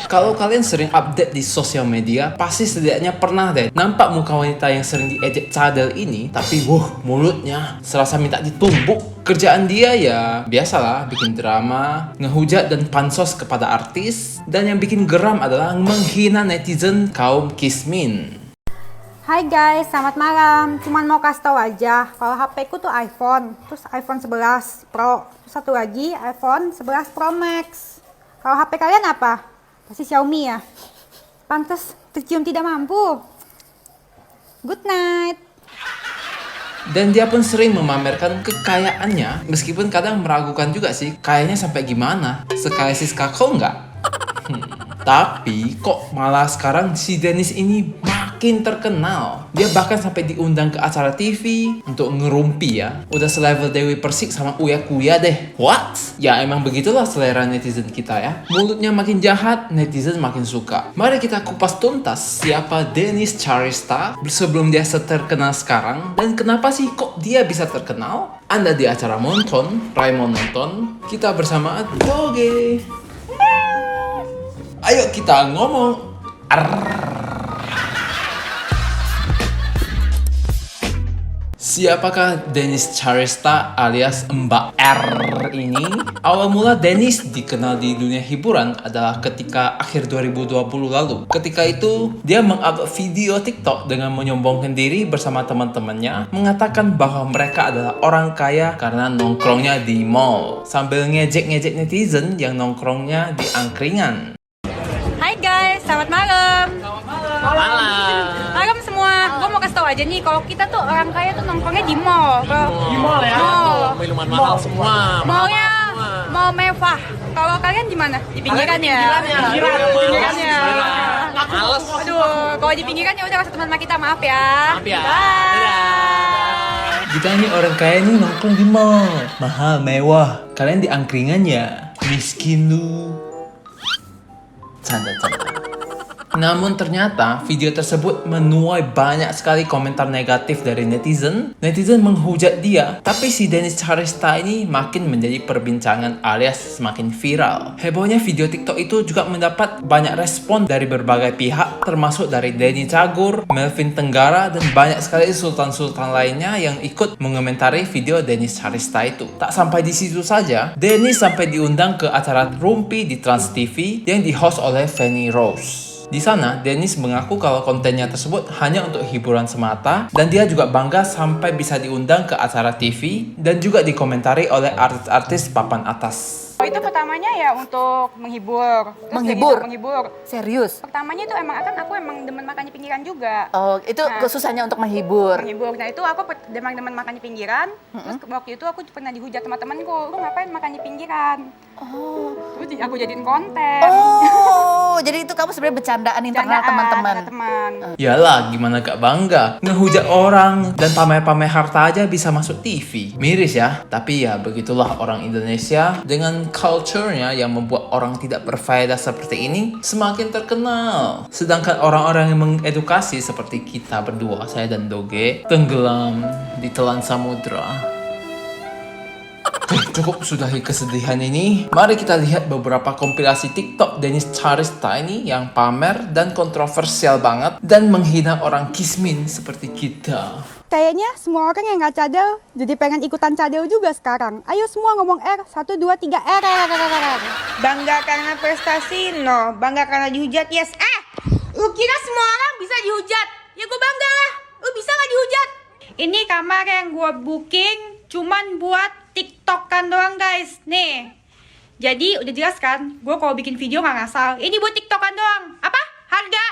Kalau kalian sering update di sosial media, pasti setidaknya pernah deh nampak muka wanita yang sering diejek cadel ini, tapi mulutnya serasa minta ditumbuk. Kerjaan dia ya biasalah, bikin drama, ngehujat dan pansos kepada artis, dan yang bikin geram adalah menghina netizen kaum kismin. Hai guys, selamat malam. Cuman mau kasih tahu aja, kalau HP ku tuh iPhone, terus iPhone 11 Pro, terus satu lagi iPhone 11 Pro Max. Kalau HP kalian apa? Pasti Xiaomi ya. Pantes tercium tidak mampu. Good night. Dan dia pun sering memamerkan kekayaannya, meskipun kadang meragukan juga sih, kayaknya sampai gimana? Sekaya Siska kau nggak? Tapi kok malah sekarang si Dennis ini makin terkenal. Dia bahkan sampai diundang ke acara TV untuk ngerumpi ya. Udah selevel Dewi Persik sama Uya Kuya deh. What? Ya emang begitulah selera netizen kita ya. Mulutnya makin jahat, netizen makin suka. Mari kita kupas tuntas siapa Dennis Charista sebelum dia terkenal sekarang. Dan kenapa sih kok dia bisa terkenal? Anda di acara Monton, Raymond Nonton. Kita bersama Doge. Ayo kita ngomong. Siapakah Dennis Charista alias Mbak R ini? Awal mula Dennis dikenal di dunia hiburan adalah ketika akhir 2020 lalu. Ketika itu, dia mengupload video TikTok dengan menyombongkan diri bersama teman-temannya, mengatakan bahwa mereka adalah orang kaya karena nongkrongnya di mall, sambil ngejek-ngejek netizen yang nongkrongnya di angkringan. Hai guys, selamat malam. Malam semua. Gue mau kasih tahu aja nih, kalau kita tuh orang kaya tuh nongkrongnya di mall. Di mall ya. Mall. Minuman mahal semua. Mallnya mall mewah. Kalau kalian di mana? Di pinggiran ya. Pinggiran ya. Males. Aduh, kalau di pinggiran ya udah kasih teman kita, maaf ya. Maaf ya. Kita nih orang kaya nih nongkrong di mall, mahal, mewah. Kalian di angkringan ya, miskin lu. Canda. Namun ternyata video tersebut menuai banyak sekali komentar negatif dari netizen. Netizen menghujat dia, tapi si Dennis Charista ini makin menjadi perbincangan alias semakin viral. Hebohnya video TikTok itu juga mendapat banyak respon dari berbagai pihak, termasuk dari Denny Cagur, Melvin Tenggara, dan banyak sekali sultan-sultan lainnya yang ikut mengomentari video Dennis Charista itu. Tak sampai di situ saja, Dennis sampai diundang ke acara Rumpi di Trans TV yang di-host oleh Feni Rose. Di sana, Dennis mengaku kalau kontennya tersebut hanya untuk hiburan semata, dan dia juga bangga sampai bisa diundang ke acara TV dan juga dikomentari oleh artis-artis papan atas. Itu pertamanya ya untuk menghibur. Terus Menghibur? jadi menghibur. Serius? Pertamanya itu aku emang demen makan di pinggiran juga. Oh, itu Nah. khususnya untuk menghibur. Menghibur. Nah itu aku demen makan di pinggiran. Terus waktu itu aku pernah dihujat sama temanku, lu ngapain makan di pinggiran? Oh. Terus aku jadiin konten. Oh, jadi itu kamu sebenarnya bercandaan internal teman-teman. Teman. Yalah, gimana gak bangga? Ngehujat orang dan pamer-pamer harta aja bisa masuk TV. Miris ya, tapi ya begitulah orang Indonesia dengan culture-nya yang membuat orang tidak berfaedah seperti ini semakin terkenal. Sedangkan orang-orang yang mengedukasi seperti kita berdua, saya dan Doge, tenggelam di telan samudra. Cukup sudahi kesedihan ini. Mari kita lihat beberapa kompilasi TikTok Dennis Charista ini yang pamer dan kontroversial banget dan menghina orang kismin seperti kita. Kayaknya semua orang yang nggak cadel jadi pengen ikutan cadel juga sekarang. Ayo semua ngomong R, 1, 2, 3, R. Bangga karena prestasi, no. Bangga karena dihujat, yes. Lu kira semua orang bisa dihujat? Ya gue bangga lah. Lu bisa gak dihujat? Ini kamar yang gue booking cuman buat TikTokan doang, guys. Nih. Jadi udah jelas kan, gue kalau bikin video gak ngasal. Ini buat TikTokan doang. Apa? Harga?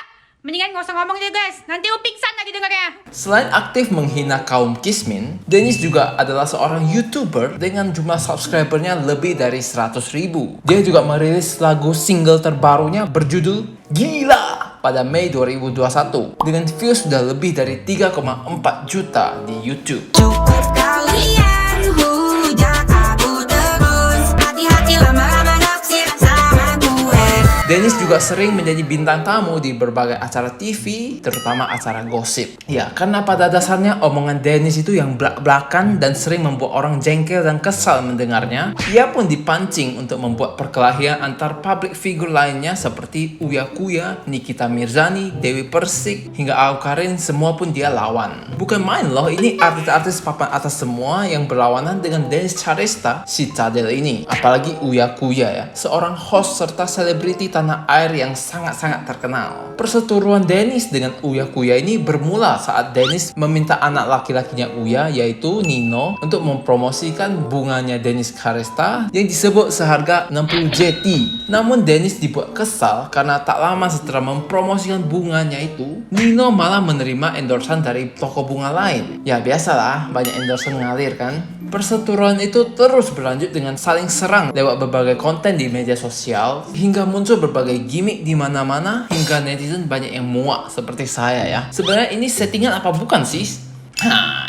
Mendingan gak usah ngomong deh, guys. Nanti lu pingsan lagi dengarnya. Selain aktif menghina kaum kismin, Dennis juga adalah seorang YouTuber dengan jumlah subscribernya lebih dari 100.000. Dia juga merilis lagu single terbarunya berjudul Gila pada Mei 2021 dengan views sudah lebih dari 3,4 juta di YouTube. Cukup kalian hujat aku terus, hati-hati lama-lama naksir sama gue. Dennis juga sering menjadi bintang tamu di berbagai acara TV, terutama acara gosip. Ya, karena pada dasarnya omongan Dennis itu yang belak-belakan dan sering membuat orang jengkel dan kesal mendengarnya. Ia pun dipancing untuk membuat perkelahian antar public figure lainnya seperti Uya Kuya, Nikita Mirzani, Dewi Persik, hingga Awkarin, semua pun dia lawan. Bukan main loh, ini artis-artis papan atas semua yang berlawanan dengan Dennis Charesta, si cadel ini. Apalagi Uya Kuya ya, seorang host serta selebriti tanah air yang sangat-sangat terkenal. Perseteruan Dennis dengan Uya Kuya ini bermula saat Dennis meminta anak laki-lakinya Uya, yaitu Nino, untuk mempromosikan bunganya Dennis Charesta yang disebut seharga 60 JT. Namun Dennis dibuat kesal karena tak lama setelah mempromosikan bunganya itu, Nino malah menerima endorsan dari toko bunga lain. Ya biasalah, banyak endorsan ngalir kan. Perseteruan itu terus berlanjut dengan saling serang lewat berbagai konten di media sosial hingga muncul berbagai gimmick di mana-mana hingga netizen banyak yang muak seperti saya ya. Sebenarnya ini settingan apa bukan sih?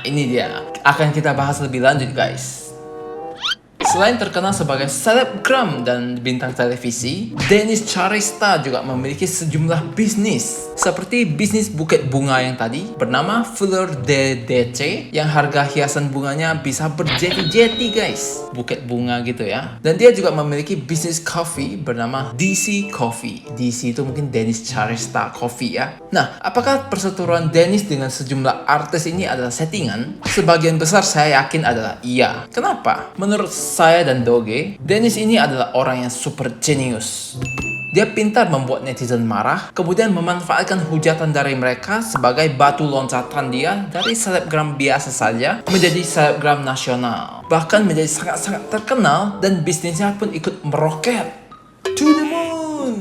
Ini dia. Akan kita bahas lebih lanjut guys. Selain terkenal sebagai selebgram dan bintang televisi, Dennis Charesta juga memiliki sejumlah bisnis. Seperti bisnis buket bunga yang tadi bernama Fleur de DC yang harga hiasan bunganya bisa berjeti-jeti guys. Buket bunga gitu ya. Dan dia juga memiliki bisnis coffee bernama DC Coffee. DC itu mungkin Dennis Charesta Coffee ya. Nah, apakah perseteruan Dennis dengan sejumlah artis ini adalah settingan? Sebagian besar saya yakin adalah iya. Kenapa? Menurut saya dan Doge, Dennis ini adalah orang yang super genius. Dia pintar membuat netizen marah, kemudian memanfaatkan hujatan dari mereka sebagai batu loncatan dia dari selebgram biasa saja menjadi selebgram nasional. Bahkan menjadi sangat-sangat terkenal dan bisnisnya pun ikut meroket. To the moon!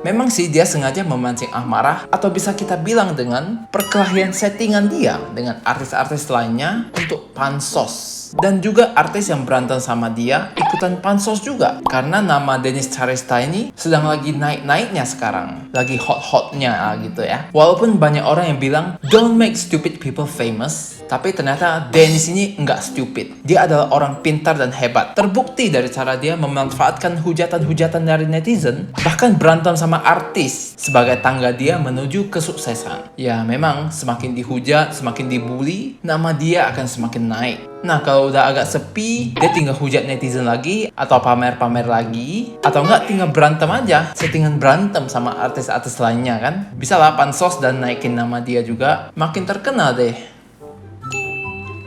Memang sih dia sengaja memancing amarah atau bisa kita bilang dengan perkelahian settingan dia dengan artis-artis lainnya untuk pansos. Dan juga artis yang berantem sama dia ikutan pansos juga. Karena nama Dennis Charesta ini sedang lagi naik-naiknya sekarang. Lagi hot-hotnya gitu ya. Walaupun banyak orang yang bilang don't make stupid people famous, tapi ternyata Dennis ini nggak stupid. Dia adalah orang pintar dan hebat. Terbukti dari cara dia memanfaatkan hujatan-hujatan dari netizen, bahkan berantem sama artis sebagai tangga dia menuju kesuksesan. Ya memang semakin dihujat, semakin dibully, nama dia akan semakin naik. Nah kalau udah agak sepi, dia tinggal hujat netizen lagi, atau pamer-pamer lagi, atau enggak tinggal berantem aja, settingan berantem sama artis-artis lainnya kan. Bisa lah pansos dan naikin nama dia juga, makin terkenal deh.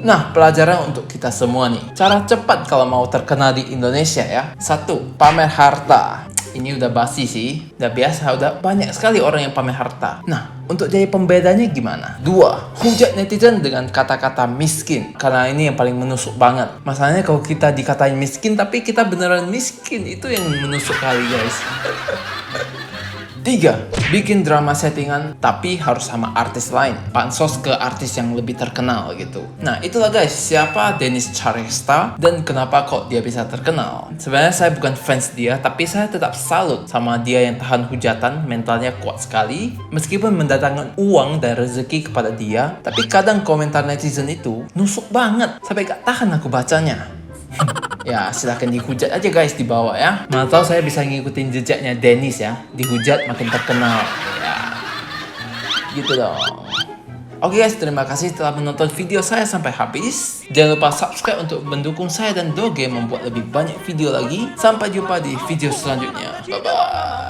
Nah, pelajaran untuk kita semua nih. Cara cepat kalau mau terkenal di Indonesia ya. 1. Pamer harta. Ini udah basi sih. Udah biasa, udah banyak sekali orang yang pamer harta. Nah, untuk jadi pembedanya gimana? 2. Hujat netizen dengan kata-kata miskin. Karena ini yang paling menusuk banget. Masalahnya kalau kita dikatain miskin, tapi kita beneran miskin. Itu yang menusuk kali guys. 3. Bikin drama settingan tapi harus sama artis lain. Pansos ke artis yang lebih terkenal gitu. Nah itulah guys, siapa Dennis Charesta dan kenapa kok dia bisa terkenal. Sebenarnya saya bukan fans dia, tapi saya tetap salut sama dia yang tahan hujatan, mentalnya kuat sekali. Meskipun mendatangkan uang dan rezeki kepada dia, tapi kadang komentar netizen itu nusuk banget sampai gak tahan aku bacanya. Ya silahkan dihujat aja guys di bawah ya. Mana tahu saya bisa ngikutin jejaknya Dennis ya. Dihujat makin terkenal ya. Gitu dong. Oke guys, terima kasih telah menonton video saya sampai habis. Jangan lupa subscribe untuk mendukung saya dan Doge membuat lebih banyak video lagi. Sampai jumpa di video selanjutnya. Bye bye.